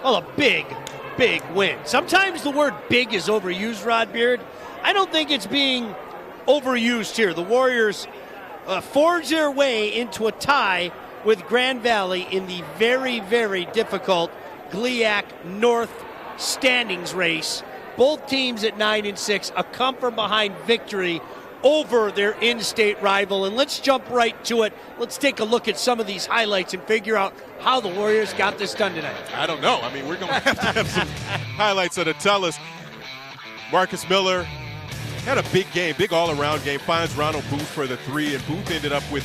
Well, a big win. Sometimes the word big is overused, Rod Beard. I don't think it's being overused here. The Warriors forged their way into a tie with Grand Valley in the very, very difficult GLIAC North standings race. Both teams at 9-6, a come from behind victory over their in-state rival. And let's jump right to it. Let's take a look at some of these highlights and figure out how the Warriors got this done tonight. I don't know. I mean, we're going to have some highlights that'll tell us. Marcus Miller had a big game, big all-around game, finds Ronald Booth for the three, and Booth ended up with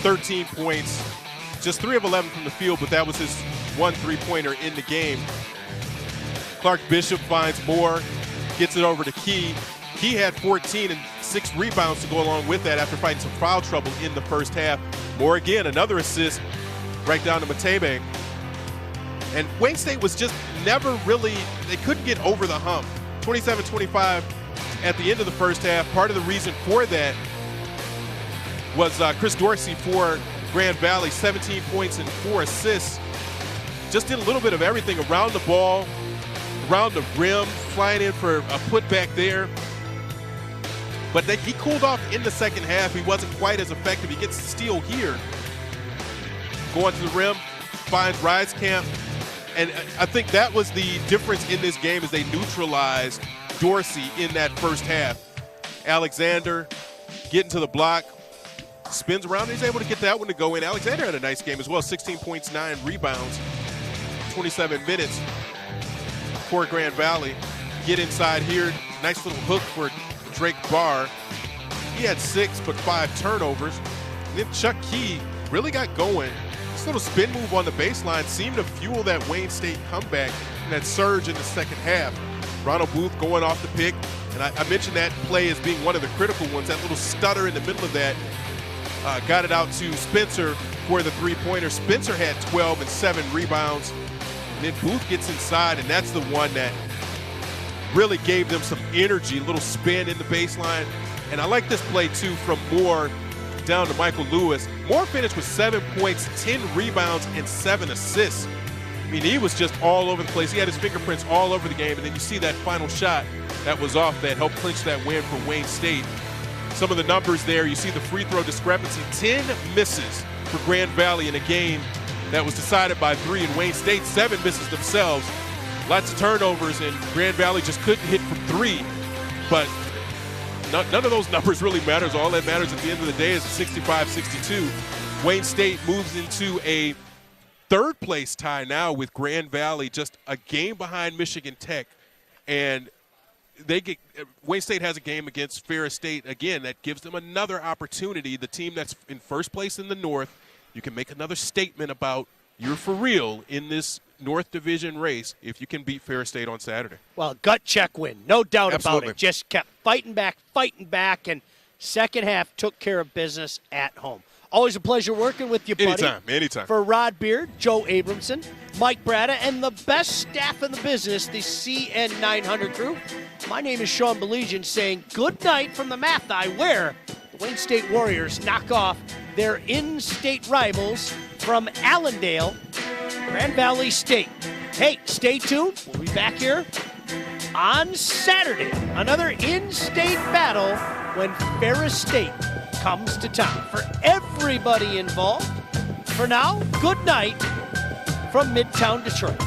13 points, just 3 of 11 from the field, but that was his one three-pointer in the game. Clark Bishop finds Moore, gets it over to Key. Key had 14 and 6 rebounds to go along with that after fighting some foul trouble in the first half. Moore again, another assist right down to Matebe. And Wayne State was just never really, they couldn't get over the hump. 27-25 at the end of the first half. Part of the reason for that was Chris Dorsey for Grand Valley, 17 points and 4 assists. Just did a little bit of everything around the ball, around the rim, flying in for a putback there. But he cooled off in the second half. He wasn't quite as effective. He gets the steal here. Going to the rim, finds Rieskamp. And I think that was the difference in this game is they neutralized Dorsey in that first half. Alexander getting to the block, spins around, and he's able to get that one to go in. Alexander had a nice game as well, 16 points, 9 rebounds, 27 minutes for Grand Valley. Get inside here, nice little hook for Drake Barr. He had 6 but 5 turnovers. And then Chuck Key really got going. This little spin move on the baseline seemed to fuel that Wayne State comeback and that surge in the second half. Ronald Booth going off the pick, and I mentioned that play as being one of the critical ones. That little stutter in the middle of that got it out to Spencer for the three-pointer. Spencer had 12 and 7 rebounds. And then Booth gets inside, and that's the one that really gave them some energy, a little spin in the baseline. And I like this play, too, from Moore down to Michael Lewis. Moore finished with 7 points, 10 rebounds, and 7 assists. I mean, he was just all over the place. He had his fingerprints all over the game, and then you see that final shot that was off that helped clinch that win for Wayne State. Some of the numbers there, you see the free throw discrepancy, 10 misses for Grand Valley in a game that was decided by 3, and Wayne State 7 misses themselves. Lots of turnovers, and Grand Valley just couldn't hit from 3. But none of those numbers really matters. All that matters at the end of the day is 65-62. Wayne State moves into a third-place tie now with Grand Valley, just a game behind Michigan Tech. And Wayne State has a game against Ferris State, again, that gives them another opportunity. The team that's in first place in the North, you can make another statement about you're for real in this North Division race if you can beat Ferris State on Saturday. Well, gut check win, no doubt Absolutely. about it. Just kept fighting back, and second half took care of business at home. Always a pleasure working with you, buddy. Anytime. For Rod Beard, Joe Abramson, Mike Bratta, and the best staff in the business, the CN900 crew, my name is Sean Belegian saying good night from the Mathi, where the Wayne State Warriors knock off their in-state rivals from Allendale, Grand Valley State. Hey, stay tuned. We'll be back here on Saturday. Another in-state battle when Ferris State comes to town. For everybody involved, for now, good night from Midtown Detroit.